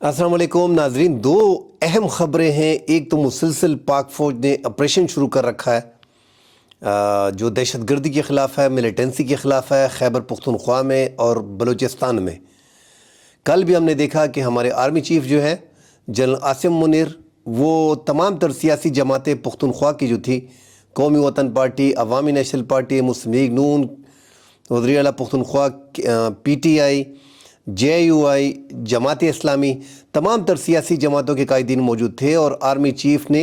अस्सलाम वालेकुम नाजरीन। दो अहम ख़बरें हैं। एक तो मुसलसल पाक फ़ौज ने ऑपरेशन शुरू कर रखा है जो दहशतगर्दी के ख़िलाफ़ है, मिलिटेंसी के ख़िलाफ़ है, खैबर पख्तूनख्वा में और बलूचिस्तान में। कल भी हमने देखा कि हमारे आर्मी चीफ़ जो है जनरल आसिम मुनीर, वो तमाम तर सियासी जमातें पख्तूनख्वा की जो थी, कौमी वतन पार्टी, अवामी नेशनल पार्टी, मुस्लिम लीग नून, वज़ीर आला पख्तूनख्वा, PTI, JUI, जमात इस्लामी, तमाम तर सियासी जमातों के कायदीन मौजूद थे और आर्मी चीफ़ ने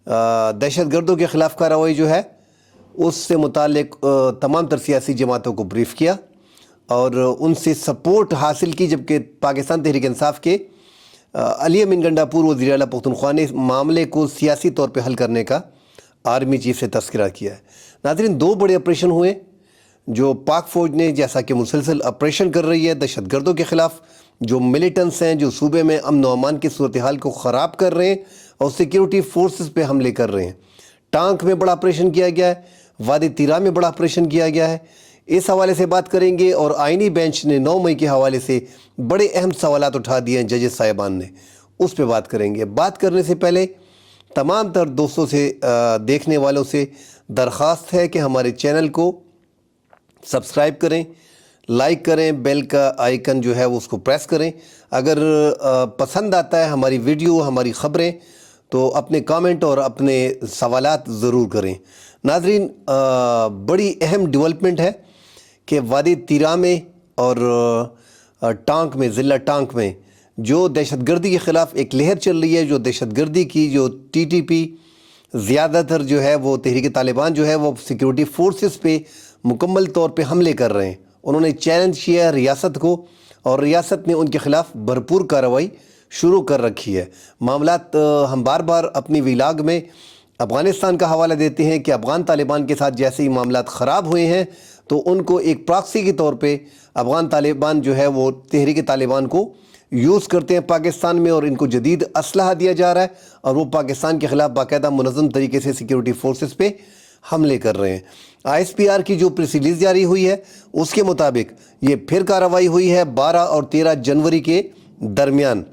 दहशतगर्दों के ख़िलाफ़ कार्रवाई जो है उससे मुतालिक तमाम तर सियासी जमातों को ब्रीफ़ किया और उनसे सपोर्ट हासिल की। जबकि पाकिस्तान तहरीक इंसाफ के अली अमीन गंडापुर वज़ीर आला पख्तूनख्वा ने मामले को सियासी तौर पे हल करने का आर्मी चीफ़ से तस्करा किया है। नाज़रीन, दो बड़े ऑपरेशन हुए जो पाक फ़ौज ने, जैसा कि मुसलसल ऑपरेशन कर रही है दहशतगर्दों के ख़िलाफ़, जो मिलिटेंट्स हैं जो सूबे में अमन व अमान की सूरत हाल को ख़राब कर रहे हैं और सिक्योरिटी फोर्सेस पे हमले कर रहे हैं। टांक में बड़ा ऑपरेशन किया गया है, वादी तीरा में बड़ा ऑपरेशन किया गया है। इस हवाले से बात करेंगे और आइनी बेंच ने 9 मई के हवाले से बड़े अहम सवालात उठा दिए हैं जजेस साहिबान ने, उस पर बात करेंगे। बात करने से पहले तमाम तर दोस्तों से, देखने वालों से दरख्वास्त है कि हमारे चैनल को सब्सक्राइब करें, लाइक करें, बेल का आइकन जो है वो उसको प्रेस करें। अगर पसंद आता है हमारी वीडियो, हमारी ख़बरें, तो अपने कमेंट और अपने सवालात ज़रूर करें। नाज़रीन, बड़ी अहम डेवलपमेंट है कि वादी तीरा में और टांक में, ज़िला टांक में जो दहशतगर्दी के ख़िलाफ़ एक लहर चल रही है, जो दहशतगर्दी की जो TTP ज़्यादातर जो है वो तहरीक तालिबान जो है वो सिक्योरिटी फोर्सेस पे मुकम्मल तौर पे हमले कर रहे हैं। उन्होंने चैलेंज किया है रियासत को और रियासत ने उनके ख़िलाफ़ भरपूर कार्रवाई शुरू कर रखी है। मामलात हम बार बार अपनी व्लॉग में अफ़गानिस्तान का हवाला देते हैं कि अफ़गान तालिबान के साथ जैसे ही मामलात ख़राब हुए हैं तो उनको एक प्रॉक्सी के तौर पे अफ़गान तालिबान जो है वो तहरीक तालिबान को यूज़ करते हैं पाकिस्तान में और इनको जदीद असलहा दिया जा रहा है और वो पाकिस्तान के ख़िलाफ़ बाकायदा मुनज़्ज़म तरीके से सिक्योरिटी फोर्सेस पे हमले कर रहे हैं। ISPR की जो प्रेस रिलीज़ जारी हुई है उसके मुताबिक ये फिर कार्रवाई हुई है 12 और 13 जनवरी के दरमियान।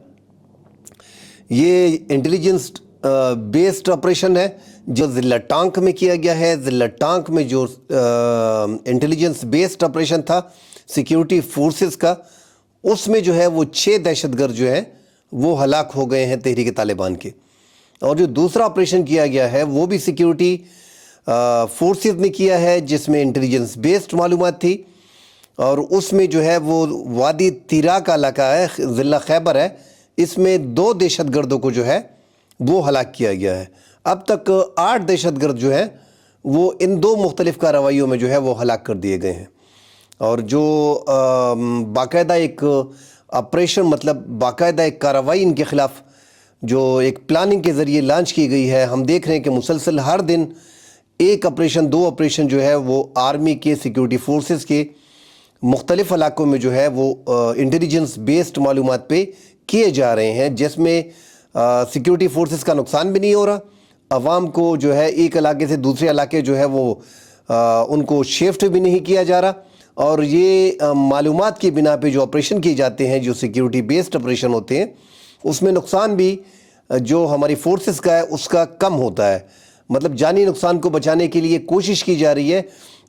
ये इंटेलिजेंस बेस्ड ऑपरेशन है जो ज़िला टांक में किया गया है। ज़िला टांक में जो इंटेलिजेंस बेस्ड ऑपरेशन था सिक्योरिटी फोर्सेस का, उसमें जो है वो 6 दहशतगर्द जो हैं वो हलाक हो गए हैं तहरीक तालिबान के। और जो दूसरा ऑपरेशन किया गया है वो भी सिक्योरिटी फोर्सेस ने किया है जिसमें इंटेलिजेंस बेस्ड मालूमात थी और उसमें जो है वो वादी तीरा का इलाका है, ज़िला खैबर है, इसमें 2 दहशतगर्दों को जो है वो हलाक किया गया है। अब तक 8 दहशतगर्द जो हैं वो इन 2 मुख्तलिफ़ कार्रवाइयों में जो है वो हलाक कर दिए गए हैं। और जो बाकायदा एक ऑपरेशन, मतलब बाकायदा एक कार्रवाई इनके ख़िलाफ़ जो एक प्लानिंग के ज़रिए लॉन्च की गई है, हम देख रहे हैं कि मुसलसल हर दिन एक ऑपरेशन, 2 ऑपरेशन जो है वो आर्मी के सिक्योरिटी फोर्सेस के मुख्तलिफ़ इलाकों में जो है वो इंटेलिजेंस बेस्ड मालूमात पे किए जा रहे हैं, जिसमें सिक्योरिटी फोर्सेस का नुकसान भी नहीं हो रहा, अवाम को जो है एक इलाके से दूसरे इलाके जो है वो उनको शिफ्ट भी नहीं किया जा रहा। और ये मालूमात की बिना पे जो ऑपरेशन किए जाते हैं, जो सिक्योरिटी बेस्ड ऑपरेशन होते हैं, उसमें नुकसान भी जो हमारी फोर्सेस का है उसका कम होता है। मतलब जानी नुकसान को बचाने के लिए कोशिश की जा रही है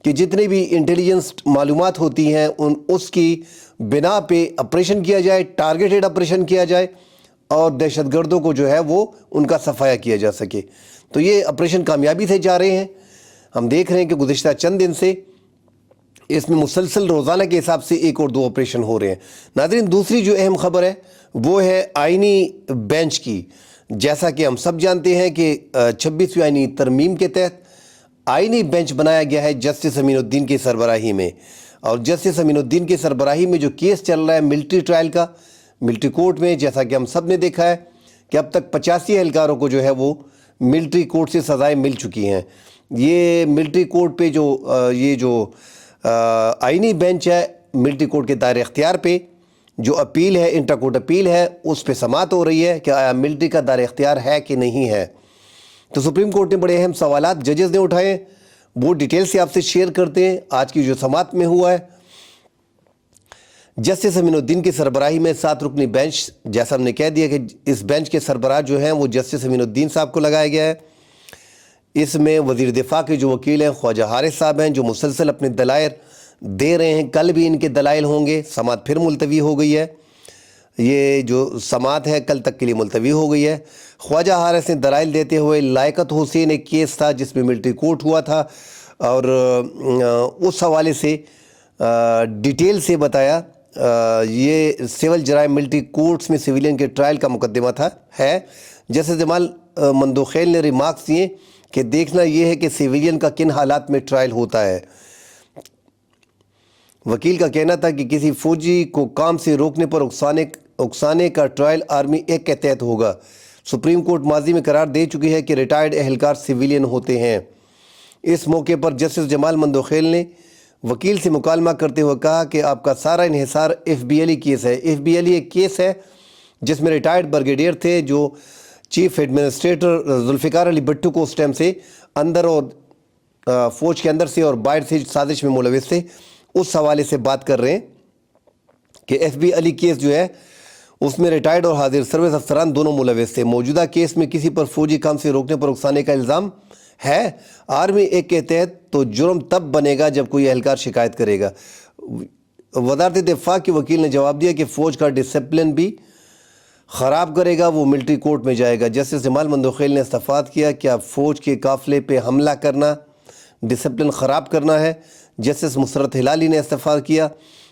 कि जितने भी इंटेलिजेंस मालूमात होती हैं उसकी बिना पे ऑपरेशन किया जाए, टारगेटेड ऑपरेशन किया जाए और दहशतगर्दों को जो है वो उनका सफाया किया जा सके। तो ये ऑपरेशन कामयाबी से जा रहे हैं। हम देख रहे हैं कि गुज़िश्ता चंद दिन से इसमें मुसलसल रोज़ाना के हिसाब से 1 और 2 ऑपरेशन हो रहे हैं। नाज़रीन, दूसरी जो अहम ख़बर है वो है आइनी बेंच की। जैसा कि हम सब जानते हैं कि 26वीं आइनी तरमीम के तहत आइनी बेंच बनाया गया है जस्टिस अमीनुद्दीन की सरबराही में। और जस्टिस अमीनुद्दीन की सरबराही में जो केस चल रहा है मिलिट्री ट्रायल का, मिलिट्री कोर्ट में, जैसा कि हम सब ने देखा है कि अब तक 85 एहलकारों को जो है वो मिलिट्री कोर्ट से सज़ाएँ मिल चुकी हैं। ये मिलिट्री कोर्ट पे जो ये जो आइनी बेंच है मिलिट्री कोर्ट के दायरे इख्तियार पे जो अपील है, इंटर कोर्ट अपील है, उस पे समाअत हो रही है कि आया मिलिट्री का दायरा इख्तियार है कि नहीं है। तो सुप्रीम कोर्ट ने बड़े अहम सवालात जजेस ने उठाए, वो डिटेल से आपसे शेयर करते हैं। आज की जो समाअत में हुआ है जस्टिस अमीनुद्दीन की सरबराही में 7 रुकनी बेंच, जैसा हमने कह दिया कि इस बेंच के सरबराह जो हैं वो जस्टिस अमीनुद्दीन साहब को लगाया गया है। इसमें वज़ीर दिफा के जो वकील हैं ख्वाजा हारिस साहब हैं, जो मुसलसल अपने दलाइल दे रहे हैं। कल भी इनके दलाइल होंगे। समाअत फिर मुलतवी हो गई है। ये जो समाअत है कल तक के लिए मुलतवी हो गई है। ख्वाजा हारिस ने दलाइल देते हुए लायकत हुसैन एक केस था जिसमें मिलिट्री कोर्ट हुआ था, और उस हवाले से डिटेल से बताया। ये सिविल जराइम मिलिट्री कोर्ट्स में सिविलियन के ट्रायल का मुकदमा है। जैसे जमाल मंदोखेल ने रिमार्क्स दिए कि देखना ये है कि सिविलियन का किन हालात में ट्रायल होता है। वकील का कहना था कि किसी फौजी को काम से रोकने पर उकसाने का ट्रायल आर्मी एक्ट के तहत होगा। सुप्रीम कोर्ट माजी में करार दे चुकी है कि रिटायर्ड एहलकार सिविलियन होते हैं। इस मौके पर जस्टिस जमाल मंदोखेल ने वकील से मुकालमा करते हुए कहा कि आपका सारा इन्हिसार FBLE केस है। FBLE एक केस है जिसमें रिटायर्ड ब्रिगेडियर थे जो चीफ एडमिनिस्ट्रेटर जुल्फ़िकार अली भट्टू को उस टाइम से अंदर और फ़ौज के अंदर से और बाहर से साजिश में मुलविस थे। उस हवाले से बात कर रहे हैं कि FBLE केस जो है उसमें रिटायर्ड और हाजिर सर्विस अफसरान दोनों मुलविस थे। मौजूदा केस में किसी पर फौजी काम से रोकने पर उकसाने का इल्ज़ाम है आर्मी एक्ट के तहत, तो जुर्म तब बनेगा जब कोई एहलकार शिकायत करेगा। वज़ारत दिफा के वकील ने जवाब दिया कि फ़ौज का डिसिप्लिन भी ख़राब करेगा वो मिलिट्री कोर्ट में जाएगा। जस्टिस जमाल मंदोखेल ने इस्तफ़ाद किया कि अब फ़ौज के काफ़िले पे हमला करना डिसिप्लिन ख़राब करना है। जस्टिस मुसरत हिलाली ने इस्तफ़ाद किया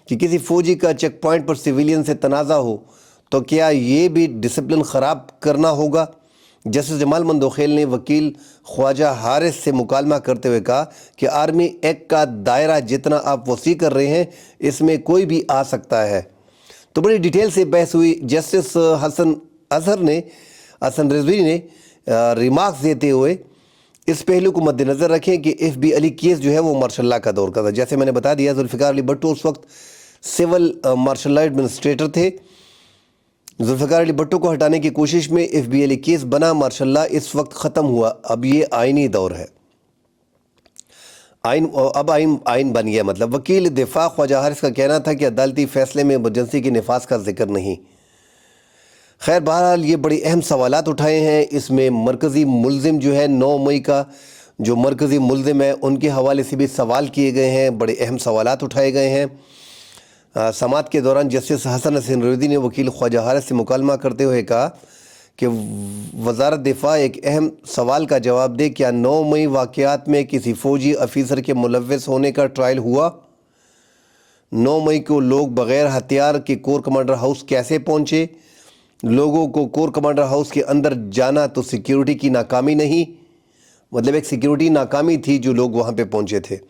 कि किसी फ़ौजी का चेक पॉइंट पर सिविलियन से तनाज़ा हो तो क्या ये भी डिसिप्लिन ख़राब करना होगा। जस्टिस जमाल मंदोखेल ने वकील ख्वाजा हारिस से मुकालमा करते हुए कहा कि आर्मी एक्ट का दायरा जितना आप वसी कर रहे हैं इसमें कोई भी आ सकता है। तो बड़ी डिटेल से बहस हुई। जस्टिस हसन रिजवी ने रिमार्क्स देते हुए इस पहलू को मद्देनज़र रखें कि FBLE केस जो है वो मार्शल लॉ का दौर का था। जैसे मैंने बता दिया, जुल्फ़िकार अली भट्टू उस वक्त सिविल मार्शल लॉ एडमिनिस्ट्रेटर थे। जुल्फ़िकार अली भट्टू को हटाने की कोशिश में FBLE केस बना। मार्शल लॉ इस वक्त ख़त्म हुआ। अब ये आइनी दौर है। आइन बन गया। मतलब वकील दिफा ख्वाजा हारिस का कहना था कि अदालती फ़ैसले में इमरजेंसी के नफाज का जिक्र नहीं। खैर, बहरहाल ये बड़ी अहम सवालात उठाए हैं। इसमें मरकज़ी मुल्ज़िम जो है 9 मई का जो मरकज़ी मुल्ज़िम है उनके हवाले से भी सवाल किए गए हैं। बड़े अहम सवालात उठाए गए हैं। समाअत के दौरान जस्टिस हसन रिजवी ने वकील ख्वाजा हारिस से मुकालमा करते हुए कहा कि वज़ारत दिफा एक अहम सवाल का जवाब दे, क्या 9 मई वाक़यात में किसी फ़ौजी अफीसर के मुलव्वस होने का ट्रायल हुआ? 9 मई को लोग बग़ैर हथियार के कोर कमांडर हाउस कैसे पहुँचे? लोगों को कोर कमांडर हाउस के अंदर जाना तो सिक्योरिटी की नाकामी नहीं, मतलब एक सिक्योरिटी नाकामी थी जो लोग वहाँ पे पहुँचे थे।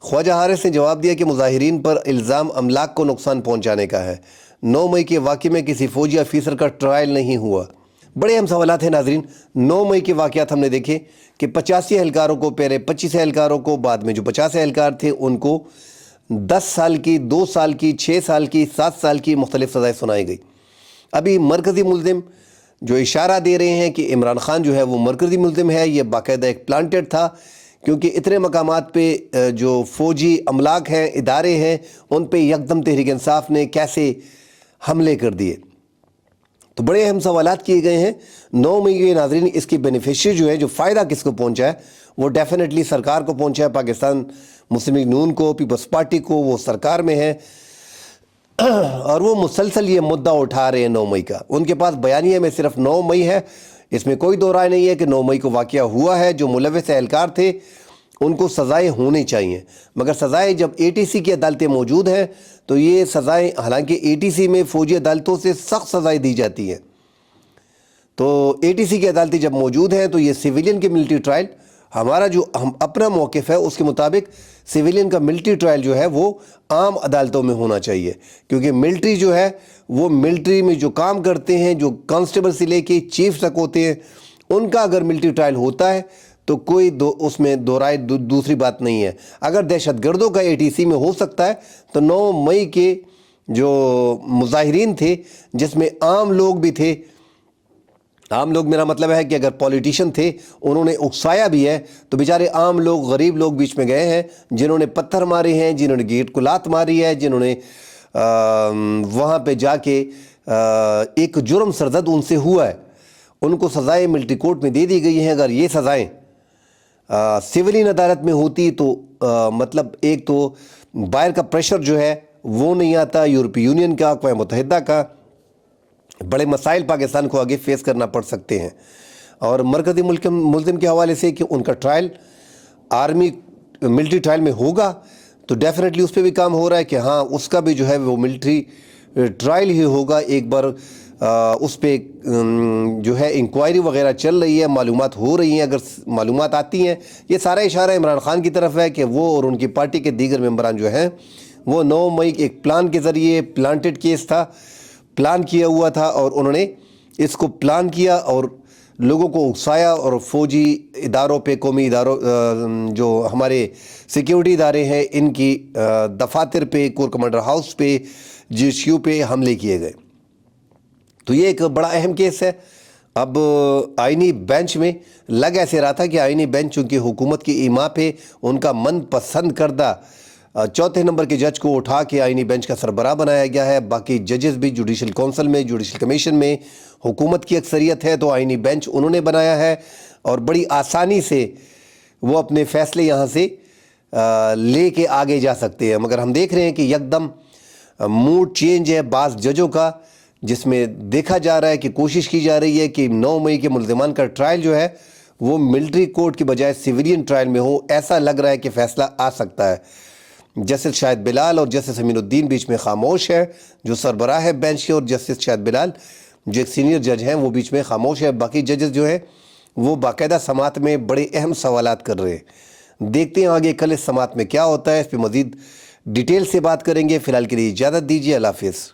ख्वाजा हारिस ने जवाब दिया कि मुजाहिरीन पर इल्ज़ाम अमलाक को नुकसान पहुँचाने का है। 9 मई के वाक़े में किसी फ़ौजी अफीसर का ट्रायल नहीं हुआ। बड़े अहम सवालात हैं नाज़रीन। 9 मई के वाक़यात हमने देखे कि 85 एहलकारों को, पहले 25 एहलकारों को, बाद में जो 50 एहलकार थे उनको 10 साल की, 2 साल की, 6 साल की, 7 साल की मुख्तलिफ़ सज़ाएँ सुनाई गई। अभी मरकज़ी मुल्ज़िम जो इशारा दे रहे हैं कि इमरान ख़ान जो है वो मरकज़ी मुल्ज़िम है, ये बाकायदा एक प्लांटेड था, क्योंकि इतने मकामात पे जो फ़ौजी अमलाक हैं, इदारे हैं, उन पे यकदम तहरीक इंसाफ ने कैसे हमले कर दिए। तो बड़े अहम सवालात किए गए हैं। 9 मई के नाज़रीन इसकी बेनिफिशियरी जो है, जो फ़ायदा किसको पहुँचा है, वो डेफिनेटली सरकार को पहुँचा है, पाकिस्तान मुस्लिम लीग नून को, पीपल्स पार्टी को। वो सरकार में है और वो मुसलसल ये मुद्दा उठा रहे हैं 9 मई का। उनके पास बयानिए में सिर्फ 9 मई है, इसमें कोई दो राय नहीं है कि 9 मई को वाक़या हुआ है। जो मुलव्वस एहलकार थे उनको सज़ाएँ होनी चाहिए, मगर सज़ाएँ जब ATC की अदालतें मौजूद हैं तो ये सज़ाएँ, हालांकि ATC में फ़ौजी अदालतों से सख्त सज़ाएँ दी जाती हैं, तो ATC की अदालतें जब मौजूद हैं तो ये सिविलियन के मिलिट्री ट्रायल, हमारा जो हम अपना मौक़िफ़ है उसके मुताबिक सिविलियन का मिलिट्री ट्रायल जो है वो आम अदालतों में होना चाहिए, क्योंकि मिलिट्री जो है वो मिलिट्री में जो काम करते हैं, जो कांस्टेबल से लेके चीफ तक होते हैं, उनका अगर मिलिट्री ट्रायल होता है तो कोई उसमें दो राय दूसरी बात नहीं है। अगर दहशतगर्दों का ATC में हो सकता है तो 9 मई के जो मुजाहिरीन थे, जिसमें आम लोग भी थे, आम लोग मेरा मतलब है कि अगर पॉलिटिशियन थे उन्होंने उकसाया भी है, तो बेचारे आम लोग, गरीब लोग बीच में गए हैं, जिन्होंने पत्थर मारे हैं, जिन्होंने गेट को लात मारी है, जिन्होंने وہاں پہ جا کے ایک جرم سرزد ان سے ہوا ہے، ان کو سزائیں ملٹری کورٹ میں دے دی گئی ہیں۔ اگر یہ سزائیں سولین عدالت میں ہوتی تو مطلب ایک تو باہر کا پریشر جو ہے وہ نہیں آتا، یورپی یونین کا، اقوام متحدہ کا، بڑے مسائل پاکستان کو آگے فیس کرنا پڑ سکتے ہیں۔ اور مرکزی ملزم کے حوالے سے کہ ان کا ٹرائل آرمی ملٹری ٹرائل میں ہوگا تو ڈیفینیٹلی اس پہ بھی کام ہو رہا ہے کہ ہاں اس کا بھی جو ہے وہ ملٹری ٹرائل ہی ہوگا۔ ایک بار اس پہ جو ہے انکوائری وغیرہ چل رہی ہے، معلومات ہو رہی ہیں، اگر معلومات آتی ہیں، یہ سارا اشارہ عمران خان کی طرف ہے کہ وہ اور ان کی پارٹی کے دیگر ممبران جو ہیں وہ 9 مئی ایک پلان کے ذریعے، پلانٹڈ کیس تھا، پلان کیا ہوا تھا، اور انہوں نے اس کو پلان کیا اور لوگوں کو اکسایا، اور فوجی اداروں پہ، قومی اداروں جو ہمارے سیکیورٹی ادارے ہیں ان کی دفاتر پہ، کور کمانڈر ہاؤس پہ، GSU پہ حملے کیے گئے۔ تو یہ ایک بڑا اہم کیس ہے۔ اب آئینی بینچ میں لگ ایسے رہا تھا کہ آئینی بینچ چونکہ حکومت کی ایما پہ ان کا من پسند کردہ 4تھے نمبر کے جج کو اٹھا کے آئینی بینچ کا سربراہ بنایا گیا ہے، باقی ججز بھی جوڈیشل کونسل میں، جوڈیشل کمیشن میں حکومت کی اکثریت ہے، تو آئینی بینچ انہوں نے بنایا ہے اور بڑی آسانی سے وہ اپنے فیصلے یہاں سے لے کے آگے جا سکتے ہیں۔ مگر ہم دیکھ رہے ہیں کہ یکدم موڈ چینج ہے بعض ججوں کا، جس میں دیکھا جا رہا ہے کہ کوشش کی جا رہی ہے کہ 9 مئی کے ملزمان کا ٹرائل جو ہے وہ ملٹری کورٹ کی بجائے سویلین ٹرائل میں ہو۔ ایسا لگ رہا ہے کہ فیصلہ آ سکتا ہے۔ جسٹس شاہد بلال اور جسٹس امین الدین بیچ میں خاموش ہے، جو سربراہ ہے بینچ کے، اور جسٹس شاہد بلال جو ایک سینئر جج ہیں وہ بیچ میں خاموش ہے۔ باقی ججز جو ہیں وہ باقاعدہ سماعت میں بڑے اہم سوالات کر رہے ہیں۔ دیکھتے ہیں آگے کل اس سماعت میں کیا ہوتا ہے، اس پہ مزید ڈیٹیل سے بات کریں گے۔ فی الحال کے لیے اجازت دیجیے، اللہ حافظ۔